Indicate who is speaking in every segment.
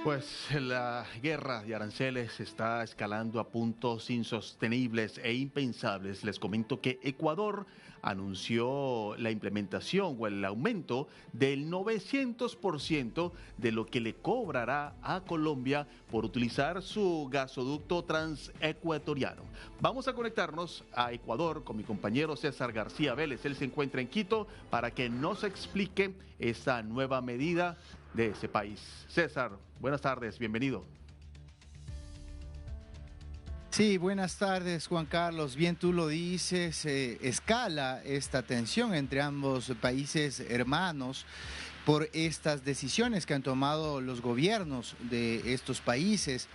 Speaker 1: Pues la guerra de aranceles está escalando a puntos insostenibles e impensables. Les comento que Ecuador anunció la implementación o el aumento del 900% de lo que le cobrará a Colombia por utilizar su gasoducto transecuatoriano. Vamos a conectarnos a Ecuador con mi compañero César García Vélez. Él se encuentra en Quito para que nos explique esta nueva medida de ese país. César, buenas tardes, bienvenido.
Speaker 2: Sí, buenas tardes, Juan Carlos. Bien, tú lo dices, escala esta tensión entre ambos países hermanos por estas decisiones que han tomado los gobiernos de estos países.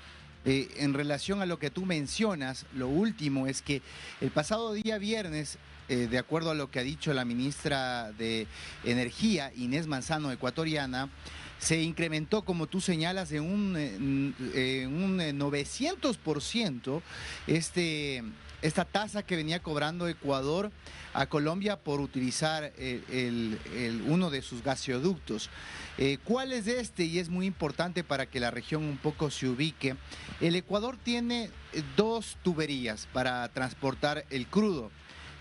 Speaker 2: En relación a lo que tú mencionas, lo último es que el pasado día viernes, de acuerdo a lo que ha dicho la ministra de Energía, Inés Manzano, ecuatoriana, se incrementó, como tú señalas, en un 900% esta tasa que venía cobrando Ecuador a Colombia por utilizar uno de sus gasoductos. ¿Cuál es este? Y es muy importante para que la región un poco se ubique. El Ecuador tiene dos tuberías para transportar el crudo.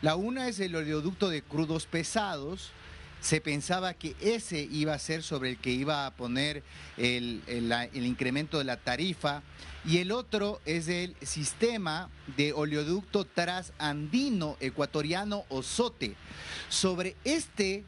Speaker 2: La una es el oleoducto de crudos pesados. Se pensaba que ese iba a ser sobre el que iba a poner el incremento de la tarifa, y el otro es el sistema de oleoducto transandino ecuatoriano o SOTE. Sobre este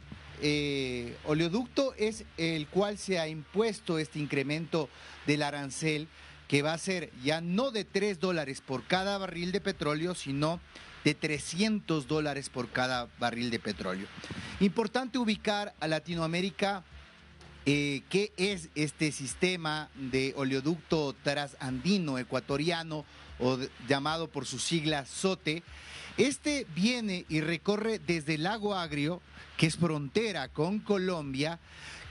Speaker 2: oleoducto es el cual se ha impuesto este incremento del arancel, que va a ser ya no de $3 por cada barril de petróleo, sino de $300 por cada barril de petróleo. Importante ubicar a Latinoamérica qué es este sistema de oleoducto transandino ecuatoriano, llamado por sus siglas SOTE. Este viene y recorre desde el Lago Agrio, que es frontera con Colombia,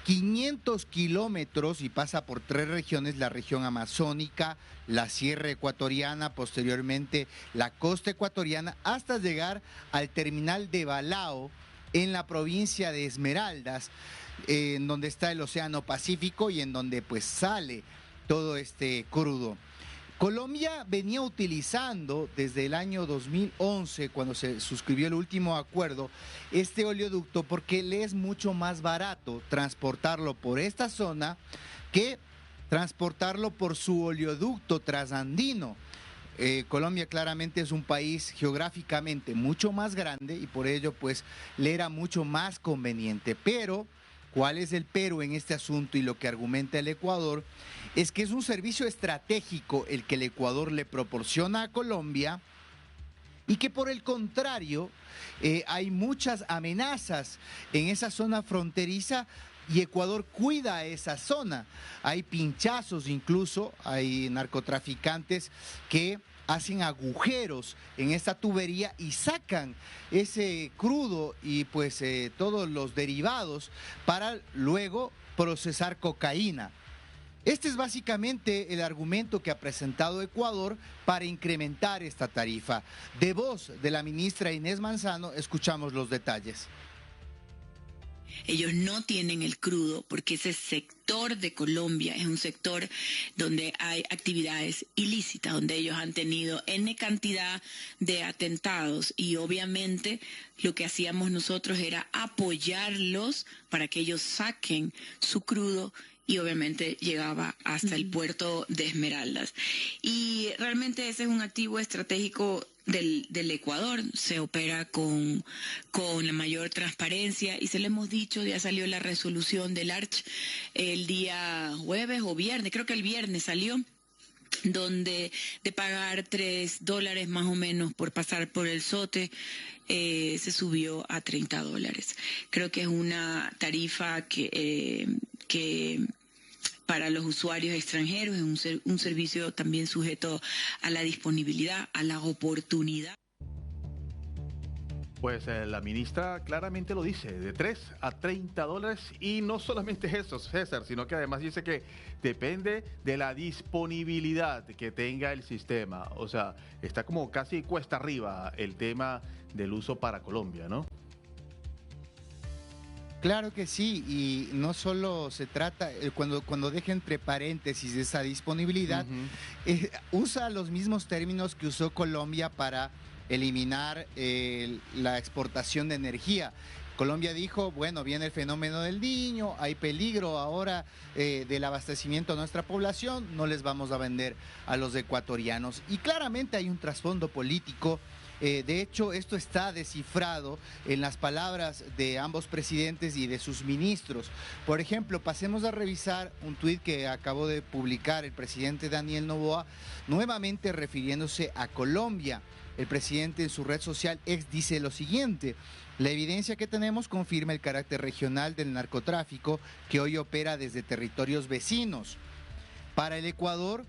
Speaker 2: 500 kilómetros, y pasa por tres regiones: la región amazónica, la sierra ecuatoriana, posteriormente la costa ecuatoriana, hasta llegar al terminal de Balao en la provincia de Esmeraldas, en donde está el Océano Pacífico y en donde pues sale todo este crudo. Colombia venía utilizando desde el año 2011, cuando se suscribió el último acuerdo, este oleoducto, porque le es mucho más barato transportarlo por esta zona que transportarlo por su oleoducto transandino. Colombia claramente es un país geográficamente mucho más grande y por ello pues le era mucho más conveniente. Pero, ¿cuál es el pero en este asunto? Y lo que argumenta el Ecuador es que es un servicio estratégico el que el Ecuador le proporciona a Colombia, y que por el contrario hay muchas amenazas en esa zona fronteriza y Ecuador cuida esa zona. Hay pinchazos, incluso hay narcotraficantes que hacen agujeros en esta tubería y sacan ese crudo y pues todos los derivados para luego procesar cocaína. Este es básicamente el argumento que ha presentado Ecuador para incrementar esta tarifa. De voz de la ministra Inés Manzano, escuchamos los detalles.
Speaker 3: Ellos no tienen el crudo porque ese sector de Colombia es un sector donde hay actividades ilícitas, donde ellos han tenido N cantidad de atentados, y obviamente lo que hacíamos nosotros era apoyarlos para que ellos saquen su crudo, y obviamente llegaba hasta el puerto de Esmeraldas. Y realmente ese es un activo estratégico del Ecuador. Se opera con la mayor transparencia, y se le hemos dicho, ya salió la resolución del ARCH el día jueves o viernes, creo que el viernes salió, donde de pagar $3 más o menos por pasar por el SOTE, se subió a $30. Creo que es una tarifa que para los usuarios extranjeros es un servicio también sujeto a la disponibilidad, a la oportunidad.
Speaker 1: Pues la ministra claramente lo dice, de 3 a $30, y no solamente eso, César, sino que además dice que depende de la disponibilidad que tenga el sistema. O sea, está como casi cuesta arriba el tema del uso para Colombia, ¿no?
Speaker 2: Claro que sí, y no solo se trata, cuando deje entre paréntesis esa disponibilidad, usa los mismos términos que usó Colombia para eliminar la exportación de energía. Colombia dijo, bueno, viene el fenómeno del Niño, hay peligro ahora del abastecimiento a nuestra población, no les vamos a vender a los ecuatorianos. Y claramente hay un trasfondo político. De hecho, esto está descifrado en las palabras de ambos presidentes y de sus ministros. Por ejemplo, pasemos a revisar un tuit que acabó de publicar el presidente Daniel Noboa, nuevamente refiriéndose a Colombia. El presidente en su red social X dice lo siguiente: la evidencia que tenemos confirma el carácter regional del narcotráfico que hoy opera desde territorios vecinos. Para el Ecuador,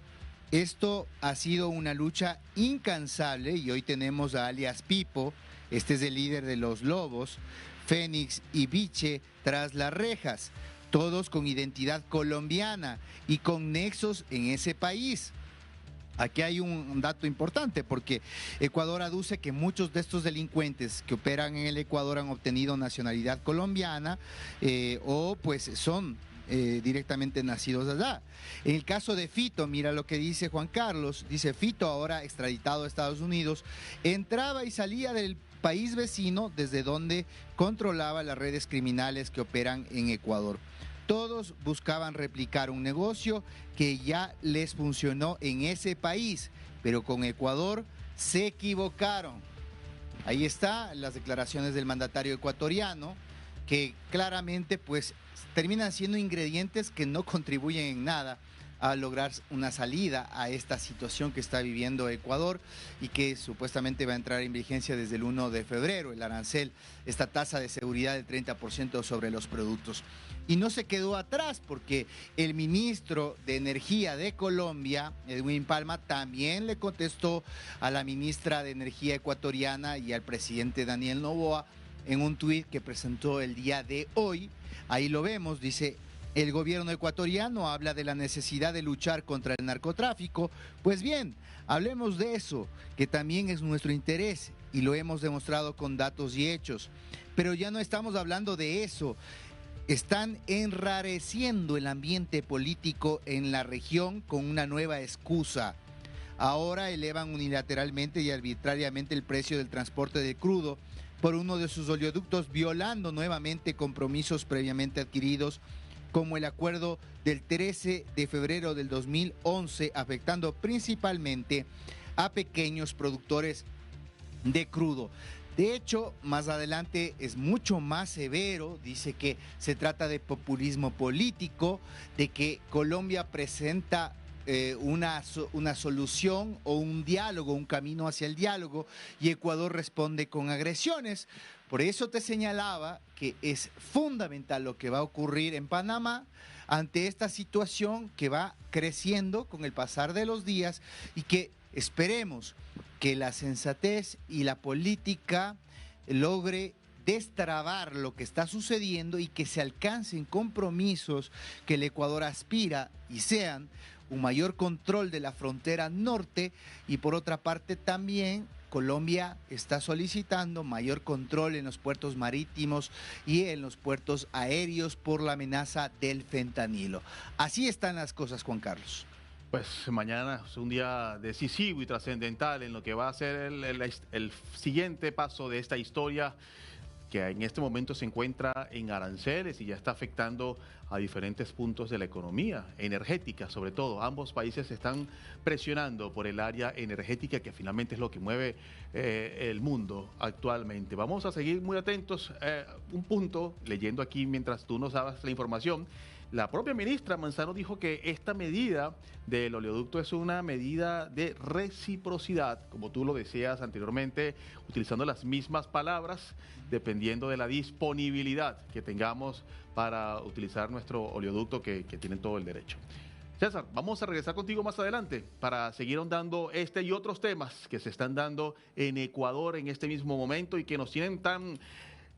Speaker 2: esto ha sido una lucha incansable y hoy tenemos a alias Pipo, este es el líder de los Lobos, Fénix y Biche tras las rejas, todos con identidad colombiana y con nexos en ese país. Aquí hay un dato importante porque Ecuador aduce que muchos de estos delincuentes que operan en el Ecuador han obtenido nacionalidad colombiana o pues son directamente nacidos allá. En el caso de Fito, mira lo que dice Juan Carlos, dice Fito, ahora extraditado a Estados Unidos, entraba y salía del país vecino desde donde controlaba las redes criminales que operan en Ecuador. Todos buscaban replicar un negocio que ya les funcionó en ese país, pero con Ecuador se equivocaron. Ahí está las declaraciones del mandatario ecuatoriano, que claramente pues terminan siendo ingredientes que no contribuyen en nada a lograr una salida a esta situación que está viviendo Ecuador y que supuestamente va a entrar en vigencia desde el 1 de febrero, el arancel, esta tasa de seguridad del 30% sobre los productos. Y no se quedó atrás porque el ministro de Energía de Colombia, Edwin Palma, también le contestó a la ministra de Energía ecuatoriana y al presidente Daniel Noboa en un tuit que presentó el día de hoy. Ahí lo vemos, dice: el gobierno ecuatoriano habla de la necesidad de luchar contra el narcotráfico. Pues bien, hablemos de eso, que también es nuestro interés y lo hemos demostrado con datos y hechos. Pero ya no estamos hablando de eso. Están enrareciendo el ambiente político en la región con una nueva excusa. Ahora elevan unilateralmente y arbitrariamente el precio del transporte de crudo por uno de sus oleoductos, violando nuevamente compromisos previamente adquiridos, como el acuerdo del 13 de febrero del 2011, afectando principalmente a pequeños productores de crudo. De hecho, más adelante es mucho más severo, dice que se trata de populismo político, de que Colombia presenta una solución o un diálogo, un camino hacia el diálogo, y Ecuador responde con agresiones. Por eso te señalaba que es fundamental lo que va a ocurrir en Panamá ante esta situación que va creciendo con el pasar de los días y que esperemos que la sensatez y la política logre destrabar lo que está sucediendo y que se alcancen compromisos que el Ecuador aspira y sean un mayor control de la frontera norte, y por otra parte también Colombia está solicitando mayor control en los puertos marítimos y en los puertos aéreos por la amenaza del fentanilo. Así están las cosas, Juan Carlos.
Speaker 1: Pues mañana es un día decisivo y trascendental en lo que va a ser el siguiente paso de esta historia, que en este momento se encuentra en aranceles y ya está afectando a diferentes puntos de la economía energética, sobre todo. Ambos países se están presionando por el área energética, que finalmente es lo que mueve el mundo actualmente. Vamos a seguir muy atentos. Un punto, leyendo aquí mientras tú nos dabas la información, la propia ministra Manzano dijo que esta medida del oleoducto es una medida de reciprocidad, como tú lo decías anteriormente, utilizando las mismas palabras, dependiendo de la disponibilidad que tengamos para utilizar nuestro oleoducto, que tienen todo el derecho. César, vamos a regresar contigo más adelante para seguir ahondando este y otros temas que se están dando en Ecuador en este mismo momento y que nos tienen tan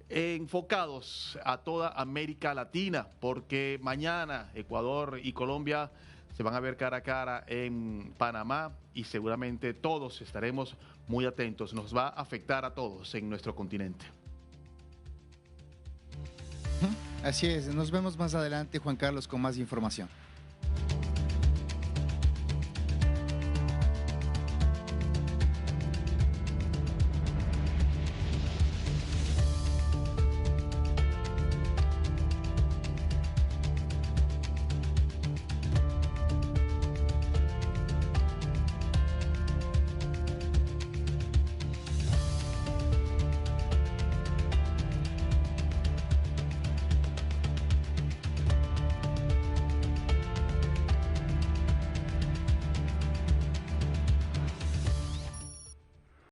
Speaker 1: enfocados a toda América Latina, porque mañana Ecuador y Colombia se van a ver cara a cara en Panamá y seguramente todos estaremos muy atentos. Nos va a afectar a todos en nuestro continente.
Speaker 2: Así es, nos vemos más adelante, Juan Carlos, con más información.